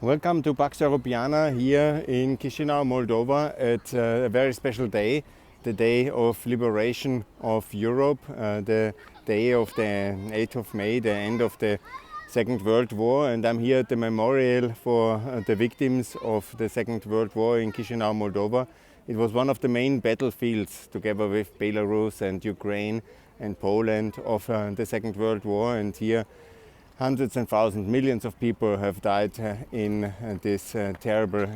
Welcome to Pax Europiana here in Chisinau, Moldova. It's a very special day, the day of liberation of Europe, the day of the 8th of May, the end of the Second World War. And I'm here at the memorial for the victims of the Second World War in Chisinau, Moldova. It was one of the main battlefields, together with Belarus and Ukraine and Poland, of the Second World War. And here hundreds and thousands, millions of people have died in this terrible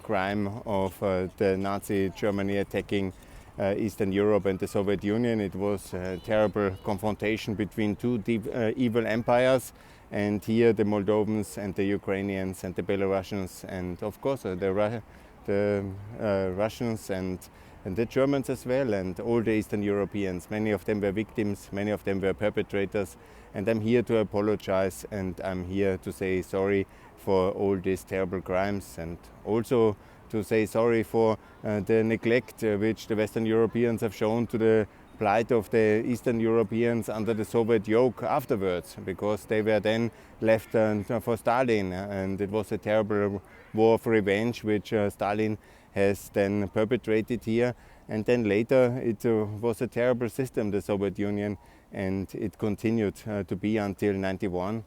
crime of the Nazi Germany attacking Eastern Europe and the Soviet Union. It was a terrible confrontation between two evil empires, and here the Moldovans and the Ukrainians and the Belarusians and of course the Russians and the Germans as well, and all the Eastern Europeans. Many of them were victims, many of them were perpetrators, and I'm here to apologize, and I'm here to say sorry for all these terrible crimes, and also to say sorry for the neglect which the Western Europeans have shown to the plight of the Eastern Europeans under the Soviet yoke afterwards, because they were then left for Stalin, and it was a terrible war of revenge which Stalin has then perpetrated here. And then later it was a terrible system, the Soviet Union, and it continued to be until 91.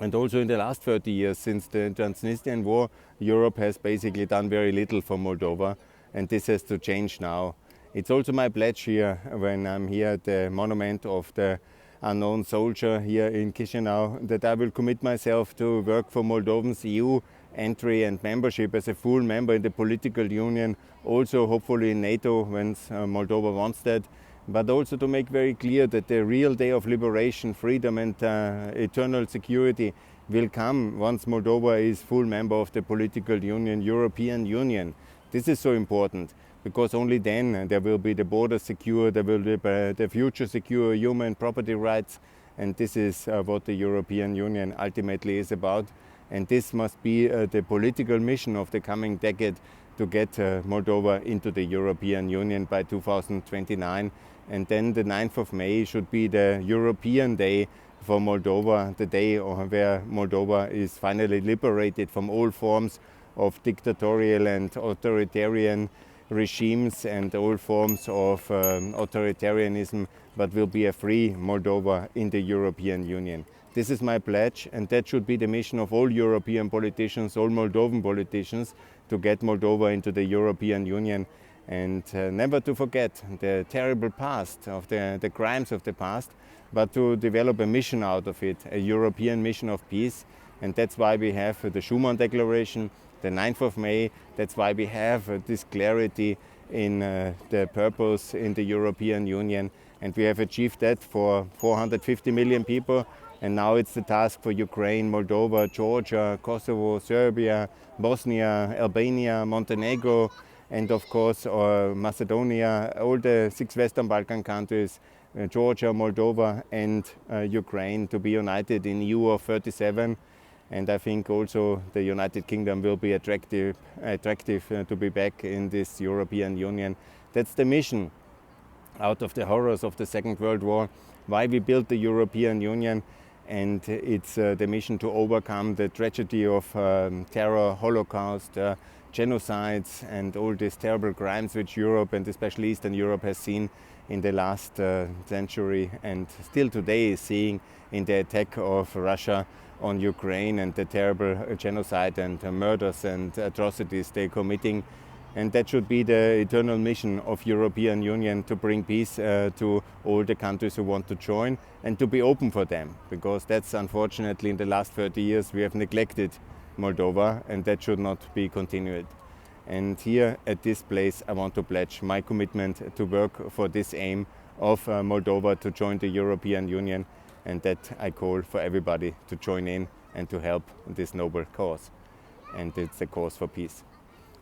And also in the last 30 years, since the Transnistrian War, Europe has basically done very little for Moldova, and this has to change now. It's also my pledge here, when I'm here at the monument of the unknown soldier here in Chisinau, that I will commit myself to work for Moldovan's EU entry and membership as a full member in the political union, also hopefully in NATO when Moldova wants that, but also to make very clear that the real day of liberation, freedom and eternal security will come once Moldova is full member of the political union, European Union. This is so important, because only then there will be the border secure, there will be the future secure, human property rights, and this is what the European Union ultimately is about. And this must be the political mission of the coming decade, to get Moldova into the European Union by 2029. And then the 9th of May should be the European Day for Moldova, the day where Moldova is finally liberated from all forms of dictatorial and authoritarian regimes and all forms of authoritarianism, but will be a free Moldova in the European Union. This is my pledge, and that should be the mission of all European politicians, all Moldovan politicians, to get Moldova into the European Union, and never to forget the terrible past, of the crimes of the past, but to develop a mission out of it, a European mission of peace. And that's why we have the Schuman Declaration, the 9th of May. That's why we have this clarity in the purpose in the European Union. And we have achieved that for 450 million people. And now it's the task for Ukraine, Moldova, Georgia, Kosovo, Serbia, Bosnia, Albania, Montenegro, and of course Macedonia, all the 6 Western Balkan countries, Georgia, Moldova and Ukraine, to be united in EU of 37. And I think also the United Kingdom will be attractive to be back in this European Union. That's the mission out of the horrors of the Second World War, why we built the European Union. And it's the mission to overcome the tragedy of terror, Holocaust, genocides and all these terrible crimes which Europe and especially Eastern Europe has seen in the last century, and still today is seeing in the attack of Russia on Ukraine and the terrible genocide and murders and atrocities they're committing. And that should be the eternal mission of European Union, to bring peace to all the countries who want to join, and to be open for them, because that's unfortunately in the last 30 years we have neglected Moldova, and that should not be continued. And here at this place I want to pledge my commitment to work for this aim of Moldova to join the European Union, and that I call for everybody to join in and to help this noble cause. And it's a cause for peace.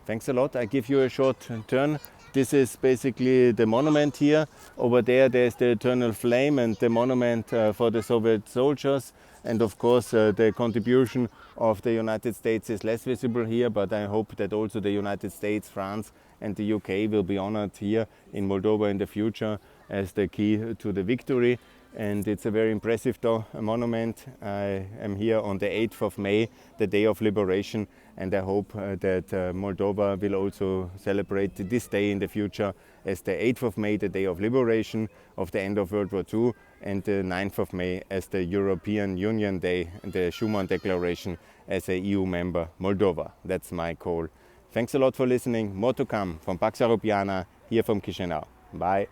Thanks a lot. I give you a short turn. This is basically the monument here. Over there's the eternal flame and the monument for the Soviet soldiers. And of course the contribution of the United States is less visible here, but I hope that also the United States, France and the UK will be honored here in Moldova in the future as the key to the victory. And it's a very impressive monument. I am here on the 8th of May, the Day of Liberation, and I hope that Moldova will also celebrate this day in the future as the 8th of May, the Day of Liberation of the end of World War II, and the 9th of May as the European Union Day, the Schuman Declaration as a EU member Moldova. That's my call. Thanks a lot for listening. More to come from Pax Europiana, here from Chisinau. Bye.